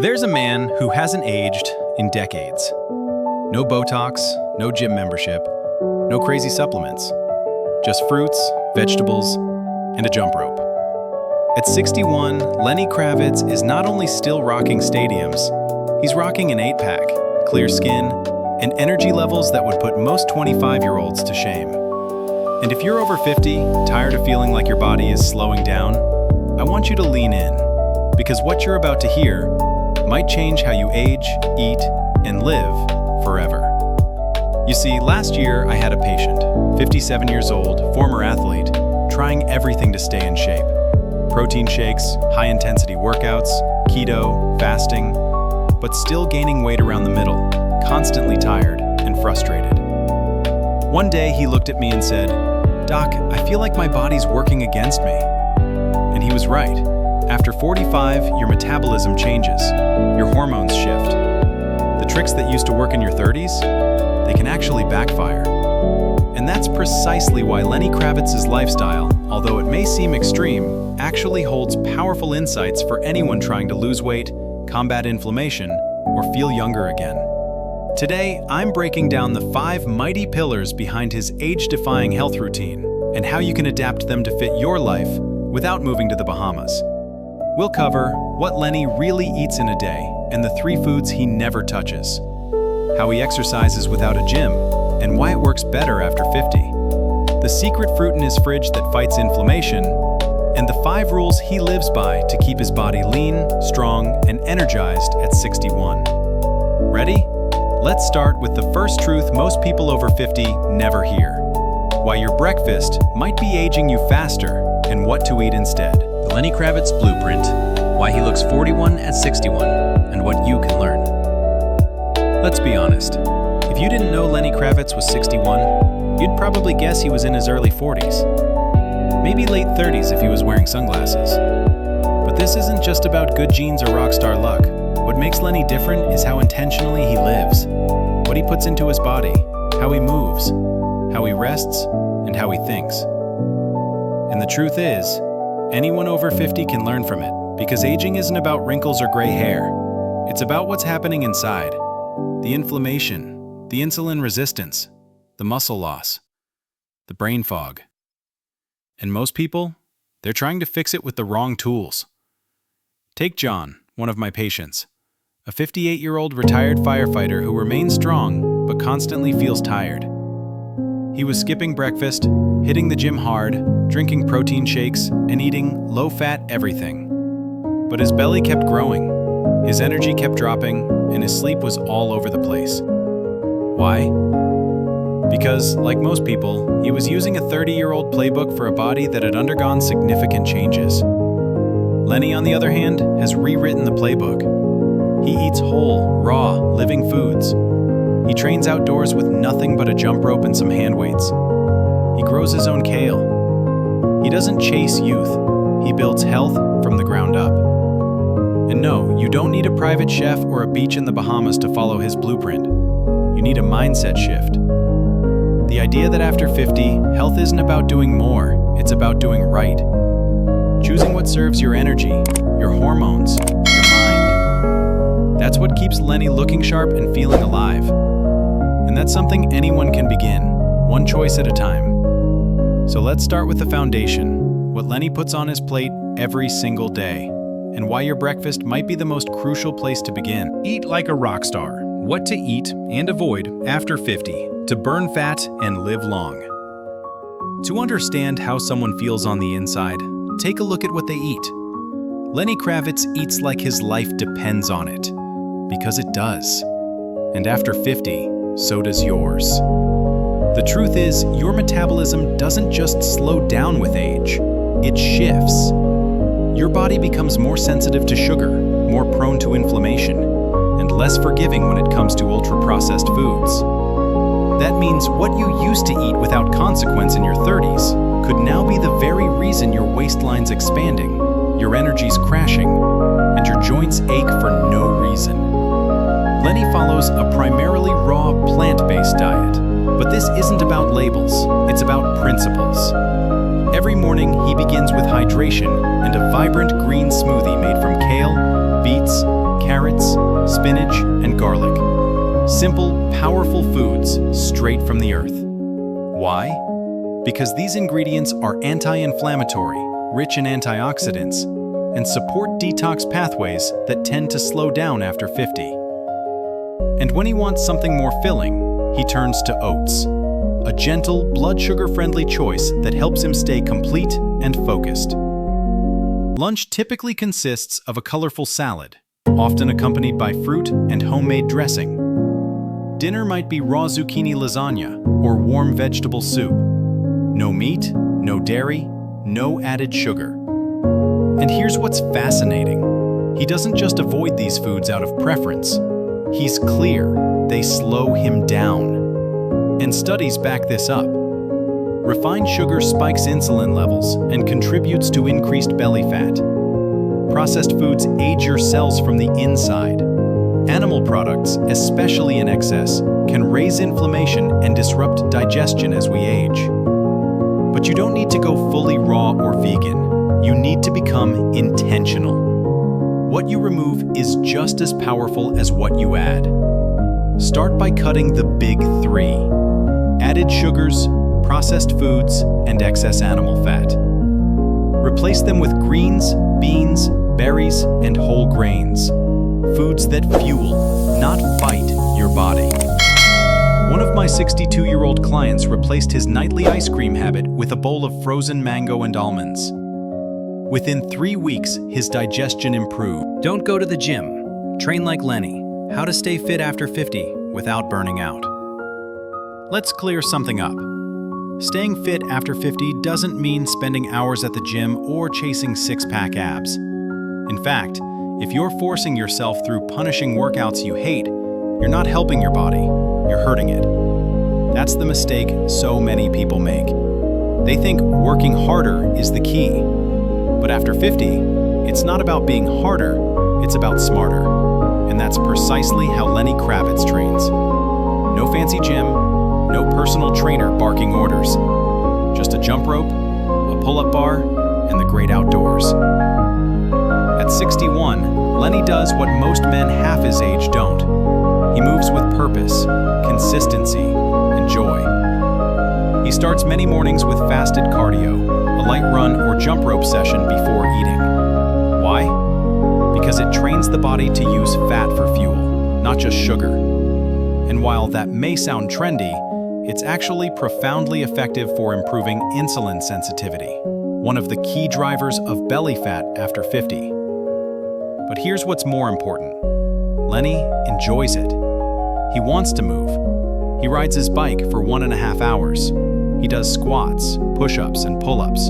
There's a man who hasn't aged in decades. No Botox, no gym membership, no crazy supplements. Just fruits, vegetables, and a jump rope. At 61, Lenny Kravitz is not only still rocking stadiums, he's rocking an 8-pack, clear skin, and energy levels that would put most 25-year-olds to shame. And if you're over 50, tired of feeling like your body is slowing down, I want you to lean in, because what you're about to hear might change how you age, eat, and live forever. You see, last year I had a patient, 57 years old, former athlete, trying everything to stay in shape. Protein shakes, high-intensity workouts, keto, fasting, but still gaining weight around the middle, constantly tired and frustrated. One day he looked at me and said, "Doc, I feel like my body's working against me." And he was right. After 45, your metabolism changes, your hormones shift. The tricks that used to work in your 30s, they can actually backfire. And that's precisely why Lenny Kravitz's lifestyle, although it may seem extreme, actually holds powerful insights for anyone trying to lose weight, combat inflammation, or feel younger again. Today, I'm breaking down the 5 mighty pillars behind his age-defying health routine and how you can adapt them to fit your life without moving to the Bahamas. We'll cover what Lenny really eats in a day and the 3 foods he never touches, how he exercises without a gym, and why it works better after 50, the secret fruit in his fridge that fights inflammation, and the 5 rules he lives by to keep his body lean, strong, and energized at 61. Ready? Let's start with the first truth most people over 50 never hear: why your breakfast might be aging you faster and what to eat instead. The Lenny Kravitz Blueprint, why he looks 41 at 61, and what you can learn. Let's be honest. If you didn't know Lenny Kravitz was 61, you'd probably guess he was in his early 40s. Maybe late 30s if he was wearing sunglasses. But this isn't just about good genes or rock star luck. What makes Lenny different is how intentionally he lives, what he puts into his body, how he moves, how he rests, and how he thinks. And the truth is, anyone over 50 can learn from it, because aging isn't about wrinkles or gray hair. It's about what's happening inside. The inflammation, the insulin resistance, the muscle loss, the brain fog. And most people, they're trying to fix it with the wrong tools. Take John, one of my patients, a 58-year-old retired firefighter who remains strong but constantly feels tired. He was skipping breakfast, hitting the gym hard, drinking protein shakes, and eating low-fat everything. But his belly kept growing, his energy kept dropping, and his sleep was all over the place. Why? Because, like most people, he was using a 30-year-old playbook for a body that had undergone significant changes. Lenny, on the other hand, has rewritten the playbook. He eats whole, raw, living foods. He trains outdoors with nothing but a jump rope and some hand weights. He grows his own kale. He doesn't chase youth. He builds health from the ground up. And no, you don't need a private chef or a beach in the Bahamas to follow his blueprint. You need a mindset shift. The idea that after 50, health isn't about doing more, it's about doing right. Choosing what serves your energy, your hormones, your mind. That's what keeps Lenny looking sharp and feeling alive. And that's something anyone can begin, one choice at a time. So let's start with the foundation, what Lenny puts on his plate every single day, and why your breakfast might be the most crucial place to begin. Eat like a rock star. What to eat and avoid after 50 to burn fat and live long. To understand how someone feels on the inside, take a look at what they eat. Lenny Kravitz eats like his life depends on it, because it does. And after 50, so does yours. The truth is, your metabolism doesn't just slow down with age, it shifts. Your body becomes more sensitive to sugar, more prone to inflammation, and less forgiving when it comes to ultra-processed foods. That means what you used to eat without consequence in your 30s could now be the very reason your waistline's expanding, your energy's crashing, and your joints ache for no reason. Lenny follows a primarily raw, plant-based diet, but this isn't about labels, it's about principles. Every morning, he begins with hydration and a vibrant green smoothie made from kale, beets, carrots, Simple, powerful foods straight from the earth. Why? Because these ingredients are anti-inflammatory, rich in antioxidants, and support detox pathways that tend to slow down after 50. And when he wants something more filling, he turns to oats, a gentle, blood sugar-friendly choice that helps him stay complete and focused. Lunch typically consists of a colorful salad, often accompanied by fruit and homemade dressing. Dinner might be raw zucchini lasagna or warm vegetable soup. No meat, no dairy, no added sugar. And here's what's fascinating. He doesn't just avoid these foods out of preference. He's clear, they slow him down. And studies back this up. Refined sugar spikes insulin levels and contributes to increased belly fat. Processed foods age your cells from the inside. Animal products, especially in excess, can raise inflammation and disrupt digestion as we age. But you don't need to go fully raw or vegan. You need to become intentional. What you remove is just as powerful as what you add. Start by cutting the big three: added sugars, processed foods, and excess animal fat. Replace them with greens, beans, berries, and whole grains. Foods that fuel, not fight, your body. One of my 62-year-old clients replaced his nightly ice cream habit with a bowl of frozen mango and almonds. Within 3 weeks, his digestion improved. Don't go to the gym. Train like Lenny. How to stay fit after 50 without burning out. Let's clear something up. Staying fit after 50 doesn't mean spending hours at the gym or chasing six-pack abs. In fact, if you're forcing yourself through punishing workouts you hate, you're not helping your body, you're hurting it. That's the mistake so many people make. They think working harder is the key. But after 50, it's not about being harder, it's about smarter. And that's precisely how Lenny Kravitz trains. No fancy gym, no personal trainer barking orders. Just a jump rope, a pull-up bar, and the great outdoors. At 61, Lenny does what most men half his age don't. He moves with purpose, consistency, and joy. He starts many mornings with fasted cardio, a light run or jump rope session before eating. Why? Because it trains the body to use fat for fuel, not just sugar. And while that may sound trendy, it's actually profoundly effective for improving insulin sensitivity, one of the key drivers of belly fat after 50. But here's what's more important. Lenny enjoys it. He wants to move. He rides his bike for 1.5 hours. He does squats, push-ups, and pull-ups.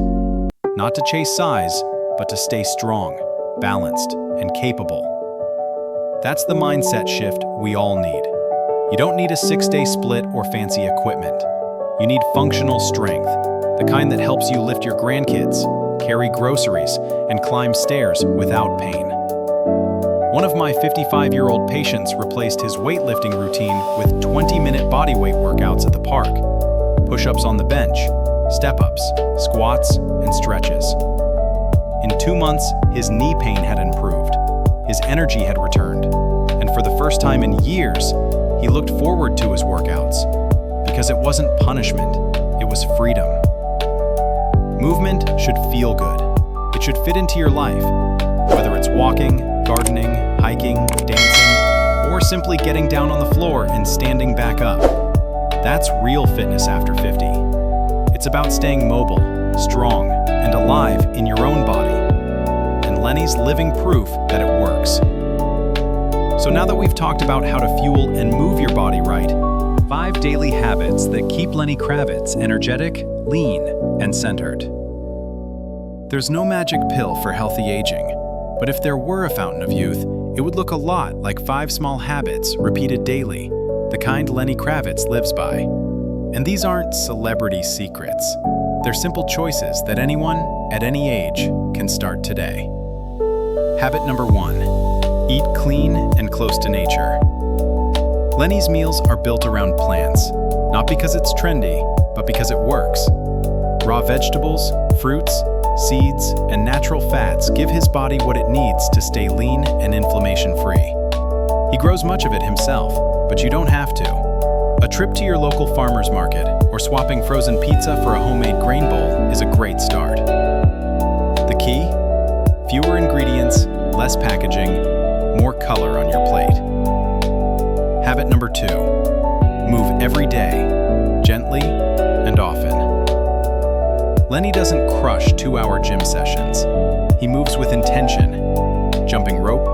Not to chase size, but to stay strong, balanced, and capable. That's the mindset shift we all need. You don't need a 6-day split or fancy equipment. You need functional strength, the kind that helps you lift your grandkids, carry groceries, and climb stairs without pain. One of my 55-year-old patients replaced his weightlifting routine with 20-minute bodyweight workouts at the park, push-ups on the bench, step-ups, squats, and stretches. In 2 months, his knee pain had improved, his energy had returned, and for the first time in years, he looked forward to his workouts, because it wasn't punishment, it was freedom. Movement should feel good. It should fit into your life, whether it's walking, gardening, hiking, dancing, or simply getting down on the floor and standing back up. That's real fitness after 50. It's about staying mobile, strong, and alive in your own body. And Lenny's living proof that it works. So now that we've talked about how to fuel and move your body right, 5 daily habits that keep Lenny Kravitz energetic, lean, and centered. There's no magic pill for healthy aging. But if there were a fountain of youth, it would look a lot like 5 small habits repeated daily, the kind Lenny Kravitz lives by. And these aren't celebrity secrets. They're simple choices that anyone, at any age, can start today. Habit number 1, eat clean and close to nature. Lenny's meals are built around plants, not because it's trendy, but because it works. Raw vegetables, fruits, seeds, and natural fats give his body what it needs to stay lean and inflammation-free. He grows much of it himself, but you don't have to. A trip to your local farmer's market or swapping frozen pizza for a homemade grain bowl is a great start. The key? Fewer ingredients, less packaging, more color on your plate. Habit number 2. Move every day, gently and often. Lenny doesn't crush 2-hour gym sessions. He moves with intention, jumping rope,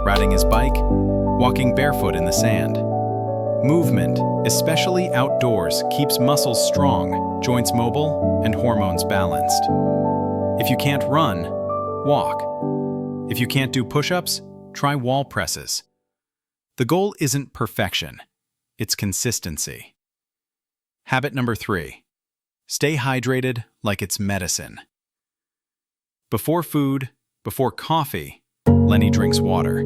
riding his bike, walking barefoot in the sand. Movement, especially outdoors, keeps muscles strong, joints mobile, and hormones balanced. If you can't run, walk. If you can't do push-ups, try wall presses. The goal isn't perfection, it's consistency. Habit number 3. Stay hydrated like it's medicine. Before food, before coffee, Lenny drinks water.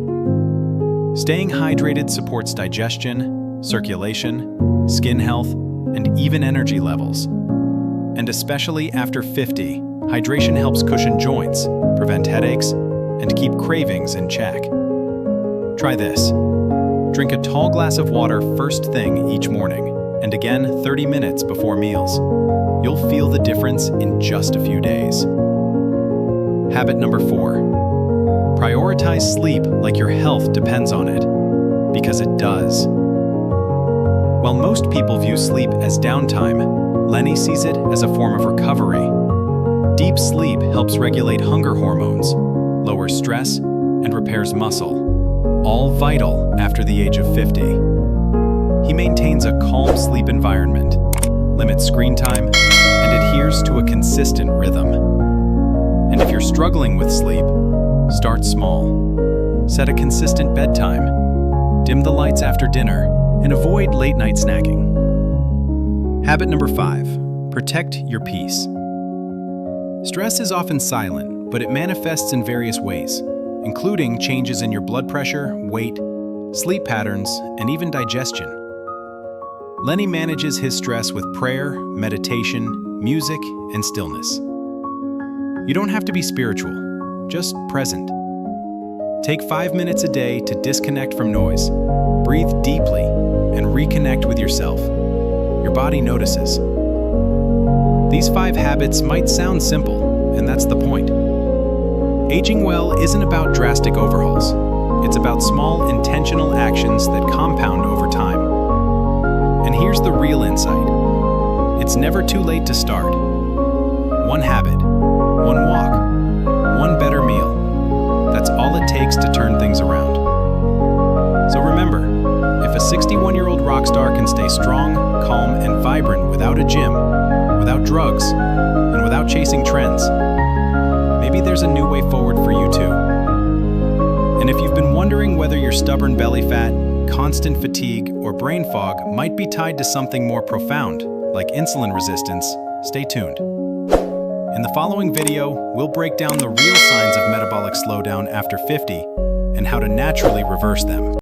Staying hydrated supports digestion, circulation, skin health, and even energy levels. And especially after 50, hydration helps cushion joints, prevent headaches, and keep cravings in check. Try this. Drink a tall glass of water first thing each morning, and again 30 minutes before meals. You'll feel the difference in just a few days. Habit number 4. Prioritize sleep like your health depends on it, because it does. While most people view sleep as downtime, Lenny sees it as a form of recovery. Deep sleep helps regulate hunger hormones, lowers stress, and repairs muscle, all vital after the age of 50. He maintains a calm sleep environment, limits screen time, and adheres to a consistent rhythm. And if you're struggling with sleep, start small. Set a consistent bedtime, dim the lights after dinner, and avoid late-night snacking. Habit number 5. Protect your peace. Stress is often silent, but it manifests in various ways, including changes in your blood pressure, weight, sleep patterns, and even digestion. Lenny manages his stress with prayer, meditation, music, and stillness. You don't have to be spiritual, just present. Take 5 minutes a day to disconnect from noise, breathe deeply, and reconnect with yourself. Your body notices. These 5 habits might sound simple, and that's the point. Aging well isn't about drastic overhauls. It's about small, intentional actions that compound over time. And here's the real insight. It's never too late to start. One habit, one walk, one better meal. That's all it takes to turn things around. So remember, if a 61-year-old rock star can stay strong, calm, and vibrant without a gym, without drugs, and without chasing trends, maybe there's a new way forward for you too. And if you've been wondering whether your stubborn belly fat, constant fatigue, or brain fog might be tied to something more profound, like insulin resistance, stay tuned. In the following video, we'll break down the real signs of metabolic slowdown after 50 and how to naturally reverse them.